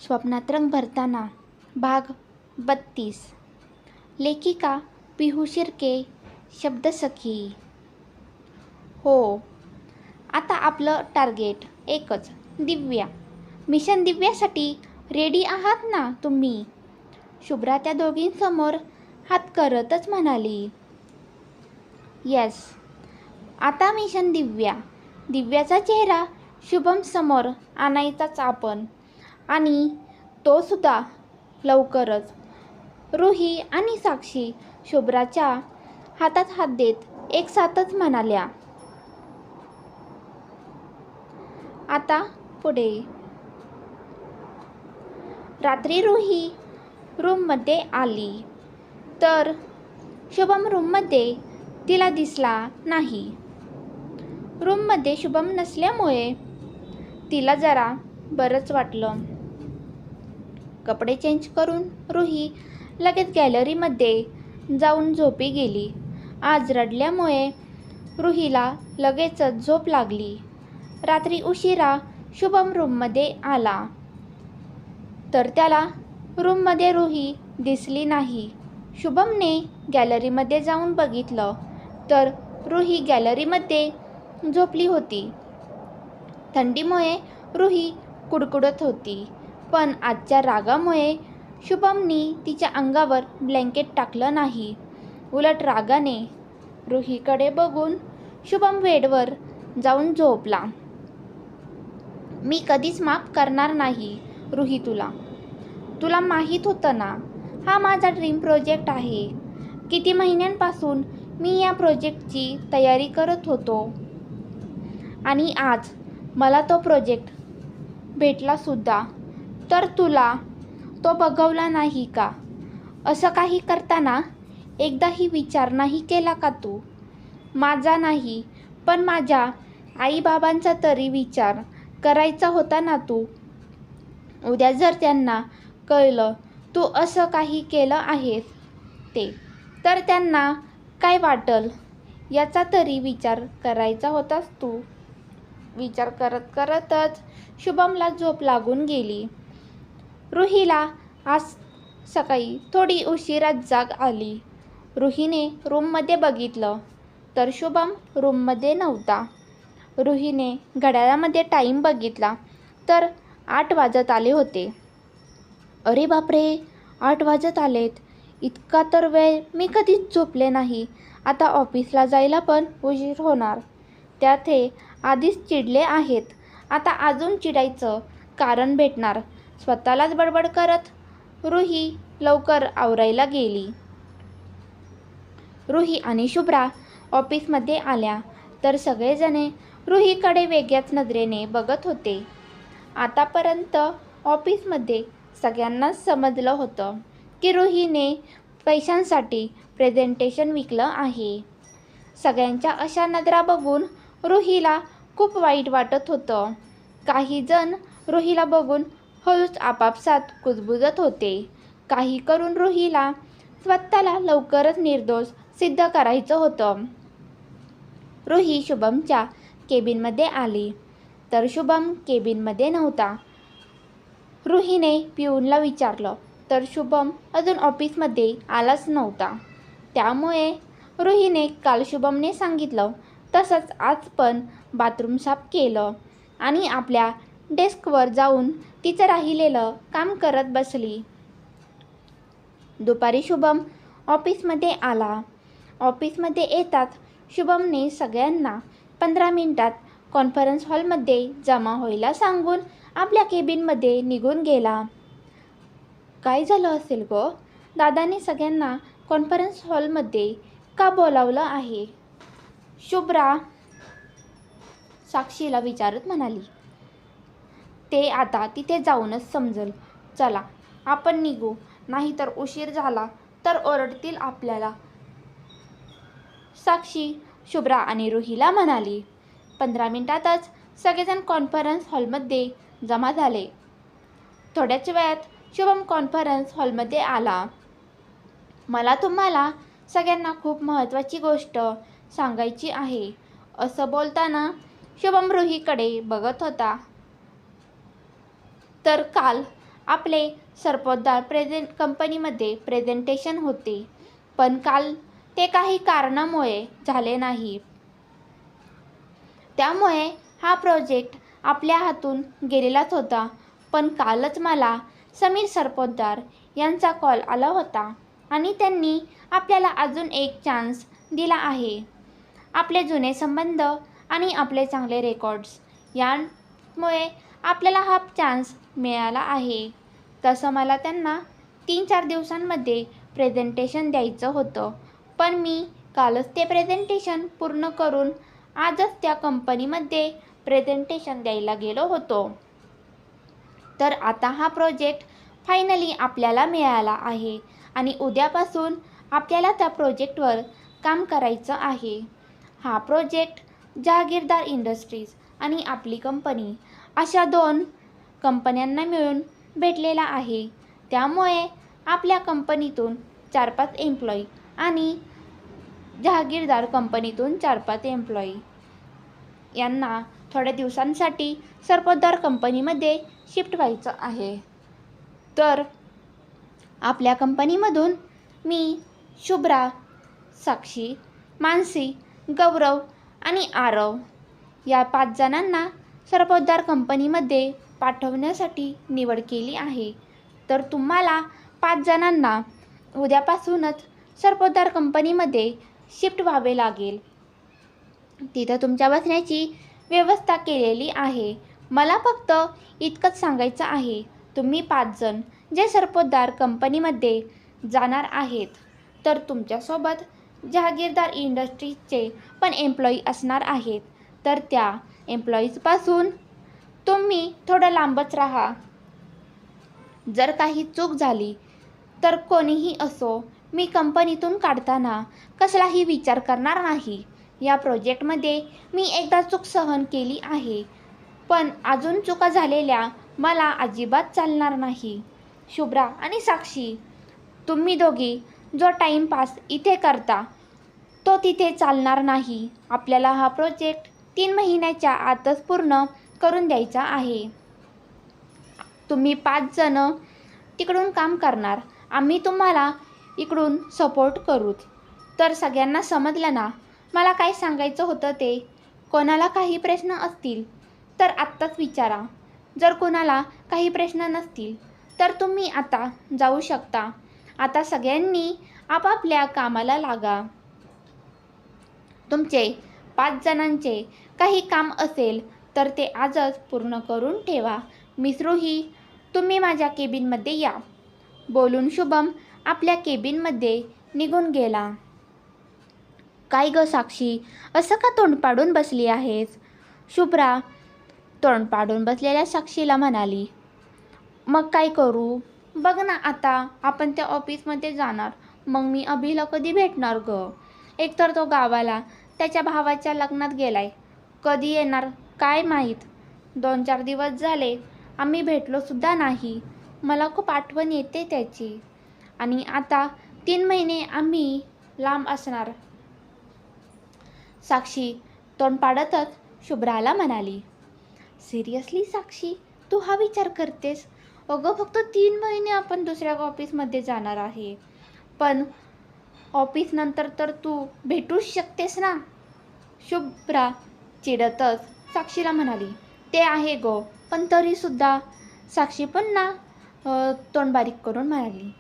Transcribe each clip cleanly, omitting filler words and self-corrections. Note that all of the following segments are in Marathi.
स्वप्नात रंग भरताना भाग 32. लेखिका पिहू शिर्के. शब्दसखी. हो, आता आपलं टार्गेट एकच, दिव्या. मिशन दिव्यासाठी रेडी आहात ना तुम्ही? शुभ्रा त्या दोघींसमोर हात करतच म्हणाली. येस, आता मिशन दिव्या. दिव्याचा चेहरा शुभम समोर आणायचाच आपण, आणि तो सुद्धा लवकरच. रुही आणि साक्षी शुभ्राच्या हातात हात देत एकसाथच म्हणाल्या. आता पुढे. रात्री रुही रूममध्ये आली तर शुभम रूममध्ये तिला दिसला नाही. रूममध्ये शुभम नसल्यामुळे तिला जरा बरंच वाटलं. कपडे चेंज करून रुही लगेच गॅलरीमध्ये जाऊन झोपी गेली. आज रडल्यामुळे रुहीला लगेचच झोप लागली. रात्री उशिरा शुभम रूममध्ये आला तर त्याला रूममध्ये रुही दिसली नाही. शुभमने गॅलरीमध्ये जाऊन बघितलं तर रुही गॅलरीमध्ये झोपली होती. थंडीमुळे रुही कुडकुडत होती, पण आजच्या रागामुळे शुभमने तिच्या अंगावर ब्लँकेट टाकलं नाही. उलट रागाने रुहीकडे बघून शुभम बेडवर जाऊन झोपला. मी कधीच माफ करणार नाही रुही तुला. तुला माहीत होतं ना, हा माझा ड्रीम प्रोजेक्ट आहे. किती महिन्यांपासून मी या प्रोजेक्टची तयारी करत होतो, आणि आज मला तो प्रोजेक्ट भेटला सुद्धा, तर तुला तो बघवला नाही का? असं काही करताना एकदाही विचार नाही केला का तू? माझा नाही, पण माझ्या आईबाबांचा तरी विचार करायचा होता ना तू. उद्या जर त्यांना कळलं तू असं काही केलं आहेस ते, तर त्यांना काय वाटल याचा तरी विचार करायचा होतास तू. विचार करत करतच शुभमला झोप लागून गेली. रुहीला आज सकाळी थोडी उशिराच जाग आली. रुहीने रूममध्ये बघितलं तर शुभम रूममध्ये नव्हता. रुहीने घड्याळामध्ये टाईम बघितला तर 8 वाजत आले होते. अरे बापरे, 8 वाजत आलेत. इतका तर वेळ मी कधीच झोपले नाही. आता ऑफिसला जायला पण उशीर होणार. त्यात हे आधीच चिडले आहेत, आता अजून चिडायचं कारण भेटणार. स्वतःलाच बडबड करत रुही लवकर आवरायला गेली. रुही आणि शुभ्रा ऑफिसमध्ये आल्या तर सगळेजणे रुहीकडे वेगळ्याच नजरेने बघत होते. आतापर्यंत ऑफिसमध्ये सगळ्यांनाच समजलं होतं की रुहीने पैशांसाठी प्रेझेंटेशन विकलं आहे. सगळ्यांच्या अशा नजरा बघून रुहीला खूप वाईट वाटत होतं. काही जण रुहीला बघून हळूच आपापसात कुजबुजत होते. काही करून रुहीला स्वतःला लवकरच निर्दोष सिद्ध करायचं होतं. रुही शुभमच्या केबिनमध्ये आली तर शुभम केबिनमध्ये नव्हता. रुहीने पिऊनला विचारलं तर शुभम अजून ऑफिसमध्ये आलाच नव्हता. त्यामुळे रुहीने काल शुभमने सांगितलं तसंच आज पण बाथरूम साफ केलं आणि आपल्या डेस्कवर जाऊन तिचं राहिलेलं काम करत बसली. दुपारी शुभम ऑफिसमध्ये आला. ऑफिसमध्ये येताच शुभमने सगळ्यांना 15 मिनिटात कॉन्फरन्स हॉलमध्ये जमा व्हायला सांगून आपल्या केबिनमध्ये निघून गेला. काय झालं असेल गं? दादाने सगळ्यांना कॉन्फरन्स हॉलमध्ये का बोलावलं आहे? शुभ्रा साक्षीला विचारत म्हणाली. ते आता तिथे जाऊनच समजल. चला आपण निघू, नाहीतर उशीर झाला तर ओरडतील आपल्याला, साक्षी शुभ्रा आणि रुहीला म्हणाली. 15 मिनिटातच सगळेजण कॉन्फरन्स हॉलमध्ये जमा झाले. थोड्याच वेळात शुभम कॉन्फरन्स हॉलमध्ये आला. मला तुम्हाला सगळ्यांना खूप महत्त्वाची गोष्ट सांगायची आहे, असं बोलताना शुभम रुहीकडे बघत होता. तर काल आपले सरपोतदार कंपनीमध्ये प्रेझेंटेशन होते, पण काल ते काही कारणामुळे झाले नाही. त्यामुळे हा प्रोजेक्ट आपल्या हातून गेलेलाच होता. पण कालच मला समीर सरपोतदार यांचा कॉल आला होता आणि त्यांनी आपल्याला अजून एक चान्स दिला आहे. आपले जुने संबंध आणि आपले चांगले रेकॉर्ड्स यामुळे आपल्याला हा चान्स मिळाला आहे. तसं मला त्यांना 3-4 दिवसांमध्ये प्रेझेंटेशन द्यायचं होतं, पण मी कालच ते प्रेझेंटेशन पूर्ण करून आजच त्या कंपनीमध्ये प्रेझेंटेशन द्यायला गेलो होतो. तर आता हा प्रोजेक्ट फायनली आपल्याला मिळाला आहे आणि उद्यापासून आपल्याला त्या प्रोजेक्टवर काम करायचं आहे. हा प्रोजेक्ट जहागीरदार इंडस्ट्रीज आणि आपली कंपनी अशा 2 कंपन्यांना मिळून भेटलेला आहे. त्यामुळे आपल्या कंपनीतून 4-5 एम्प्लॉई आणि जहागीरदार कंपनीतून 4-5 एम्प्लॉई यांना थोड्या दिवसांसाठी सरपोतदार कंपनीमध्ये शिफ्ट व्हायचं आहे. तर आपल्या कंपनीमधून मी शुभ्रा, साक्षी, मानसी, गौरव आणि आरव या 5 जणांना सरपोतदार कंपनीमध्ये पाठवण्यासाठी निवड केली आहे. तर तुम्हाला 5 जणांना उद्यापासूनच सरपोतदार कंपनीमध्ये शिफ्ट व्हावे लागेल. तिथं तुमच्या बसण्याची व्यवस्था केलेली आहे. मला फक्त इतकंच सांगायचं आहे, तुम्ही 5 जण जे सरपोतदार कंपनीमध्ये जाणार आहेत, तर तुमच्यासोबत जहागीरदार इंडस्ट्रीजचे पण एम्प्लॉई असणार आहेत. तर त्या एम्प्लॉईजपासून तुम्ही थोडं लांबच राहा. जर काही चूक झाली तर कोणीही असो, मी कंपनीतून काढताना कसलाही विचार करणार नाही. या प्रोजेक्टमध्ये मी एकदा चूक सहन केली आहे, पण अजून चुका झालेल्या मला अजिबात चालणार नाही. शुभ्रा आणि साक्षी, तुम्ही दोघी जो टाईमपास इथे करता तो तिथे चालणार नाही. आपल्याला हा प्रोजेक्ट 3 महिन्याच्या आतच पूर्ण करून द्यायचा आहे. तुम्ही 5 जण तिकडून काम करणार, आम्ही तुम्हाला इकडून सपोर्ट करूच. तर सगळ्यांना समजलं ना मला काय सांगायचं होतं ते? कोणाला काही प्रश्न असतील तर आत्ताच विचारा. जर कोणाला काही प्रश्न नसतील तर तुम्ही आता जाऊ शकता. आता सगळ्यांनी आपापल्या कामाला लागा. तुमचे 5 जणांचे काही काम असेल तर ते आजच पूर्ण करून ठेवा. मिस रुही, तुम्ही माझ्या केबिनमध्ये या. बोलून शुभम आपल्या केबिनमध्ये निघून गेला. काय गं साक्षी, असं का तोंड पाडून बसली आहेस? शुभ्रा तोंड पाडून बसलेल्या साक्षीला म्हणाली. मग काय करू? बघ ना, आता आपण त्या ऑफिसमध्ये जाणार, मग मी अभिला कधी भेटणार गं? एकतर तो गावाला त्याच्या भावाच्या लग्नात गेलाय, कधी येणार काय माहीत. 2-4 दिवस झाले आम्ही भेटलोसुद्धा नाही. मला खूप आठवण येते त्याची. आणि आता 3 महिने आम्ही लांब असणार. साक्षी तोंड पाडतच शुभ्राला म्हणाली. सिरियसली साक्षी, तू हा विचार करतेस? अगं फक्त 3 महिने आपण दुसऱ्या ऑफिसमध्ये जाणार आहे, पण ऑफिस नंतर तर तू भेटूच शकतेस ना. शुभ्रा चिडतच साक्षीला म्हणाली. ते आहे गो, पण तरीसुद्धा. साक्षी पुन्हा तोंड बारीक करून म्हणाली.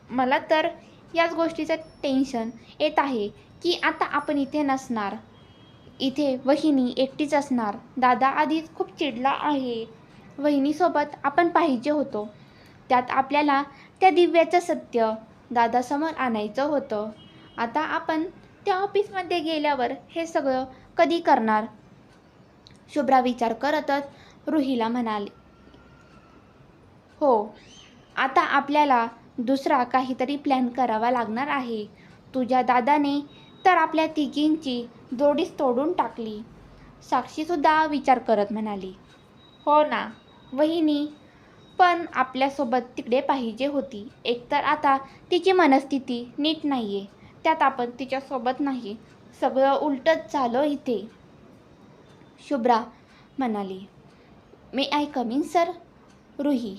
मला तर याच गोष्टीचं टेन्शन येत आहे की आता आपण इथे नसणार. इथे वहिनी एकटीच असणार. दादा आधीच खूप चिडला आहे. वहिनीसोबत आपण पाहिजे होतो. त्यात आपल्याला त्या दिव्याचं सत्य दादासमोर आणायचं होतं. आता आपण त्या ऑफिसमध्ये गेल्यावर हे सगळं कधी करणार? शुभ्रा विचार करतच रुहीला म्हणाली. हो, आता आपल्याला दुसरा काहीतरी प्लॅन करावा लागणार आहे. तुझ्या दादाने तर आपल्या तिघींची जोडीच तोडून टाकली. साक्षीसुद्धा विचार करत म्हणाली. हो ना, वहिनी पण आपल्यासोबत तिकडे पाहिजे होती. एकतर आता तिची मनस्थिती नीट नाही आहे, त्यात आपण तिच्यासोबत नाही. सगळं उलटच झालं इथे. शुभ्रा म्हणाली. May I come in sir? Ruhi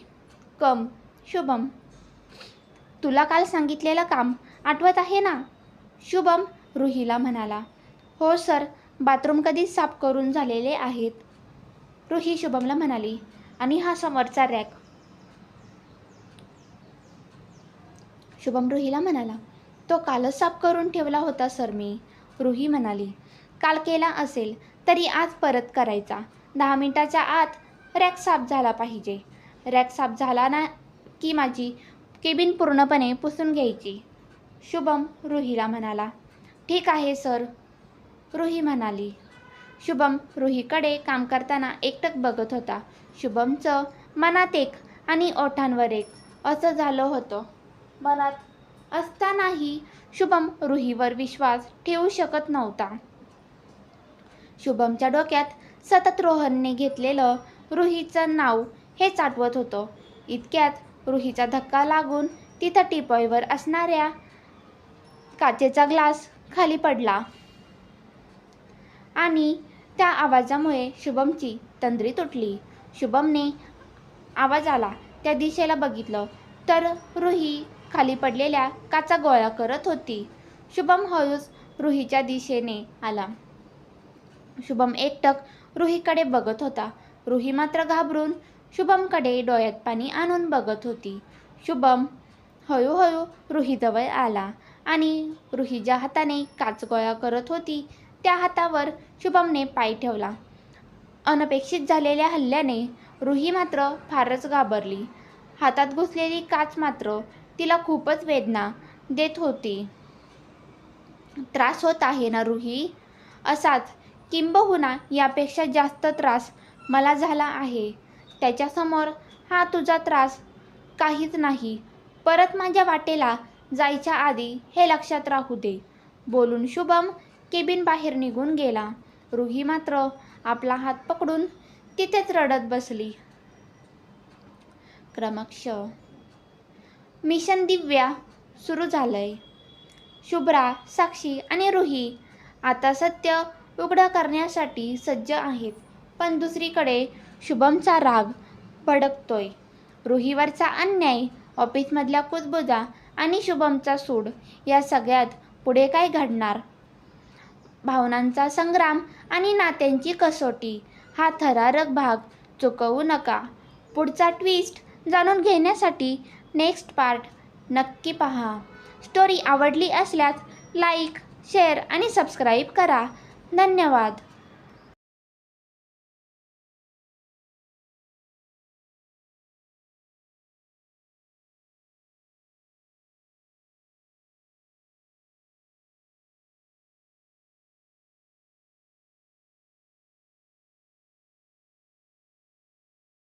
come Shubham, तुला काल सांगितलेलं काम आठवत आहे ना? शुभम रुहीला म्हणाला. हो सर, बाथरूम कधीच साफ करून झालेले आहेत. रुही शुभमला म्हणाली. आणि हा समोरचा रॅक? शुभम रुहीला म्हणाला. तो कालच साफ करून ठेवला होता सर मी. रुही म्हणाली. काल केला असेल तरी आज परत करायचा. 10 मिनिटाच्या आत रॅक साफ झाला पाहिजे. रॅक साफ झाला ना की माझी केबिन पूर्णपणे पुसून घ्यायची. शुभम रुहीला म्हणाला. ठीक आहे सर, रुही म्हणाली. शुभम रुहीकडे काम करताना एकटक बघत होता. शुभमचं मनात एक आणि ओठांवर एक असं झालं होतं. मनात असतानाही शुभम रुहीवर विश्वास ठेवू शकत नव्हता. शुभमच्या डोक्यात सतत रोहनने घेतलेलं रुहीचं नाव हेच आठवत होतं. इतक्यात रुहीचा धक्का लागून तिथं टीपॉयवर असणाऱ्या काचेचा ग्लास खाली पडला आणि त्या आवाजामुळे शुभमची तंद्री तुटली. शुभमने आवाज आला त्या दिशेला बघितलं तर रुही खाली पडलेल्या काचा गोळा करत होती. शुभम हळूच रुहीच्या दिशेने आला. शुभम एकटक रुहीकडे बघत होता. रुही मात्र घाबरून शुभमकडे डोळ्यात पाणी आणून बघत होती. शुभम हळूहळू रुहीजवळ आला आणि रुही ज्या हाताने काच गोळा करत होती त्या हातावर शुभमने पाय ठेवला. अनपेक्षित झालेल्या हल्ल्याने रुही मात्र फारच घाबरली. हातात घुसलेली काच मात्र तिला खूपच वेदना देत होती. त्रास होत आहे ना रुही? असाच, किंबहुना यापेक्षा जास्त त्रास मला झाला आहे. त्याच्यासमोर हा तुझा त्रास काहीच नाही. परत माझ्या वाटेला जायच्या आधी हे लक्षात राहू दे. बोलून शुभम केबिन बाहेर निघून गेला. रुही मात्र आपला हात पकडून तिथेच रडत बसली. क्रमशः मिशन दिव्या सुरू झालंय. शुभ्रा, साक्षी आणि रुही आता सत्य उघड करण्यासाठी सज्ज आहेत. पण दुसरीकडे शुभमचा राग भडकतोय. रुहीवरचा अन्याय, ऑफिसमधल्या कुजबुजा आणि शुभमचा सूड या सगळ्यात पुढे काय घडणार? भावनांचा संग्राम आणि नात्यांची कसोटी हा थरारक भाग चुकवू नका. पुढचा ट्विस्ट जाणून घेण्यासाठी नेक्स्ट पार्ट नक्की पहा. स्टोरी आवडली असल्यास लाईक, शेअर आणि सबस्क्राईब करा. धन्यवाद.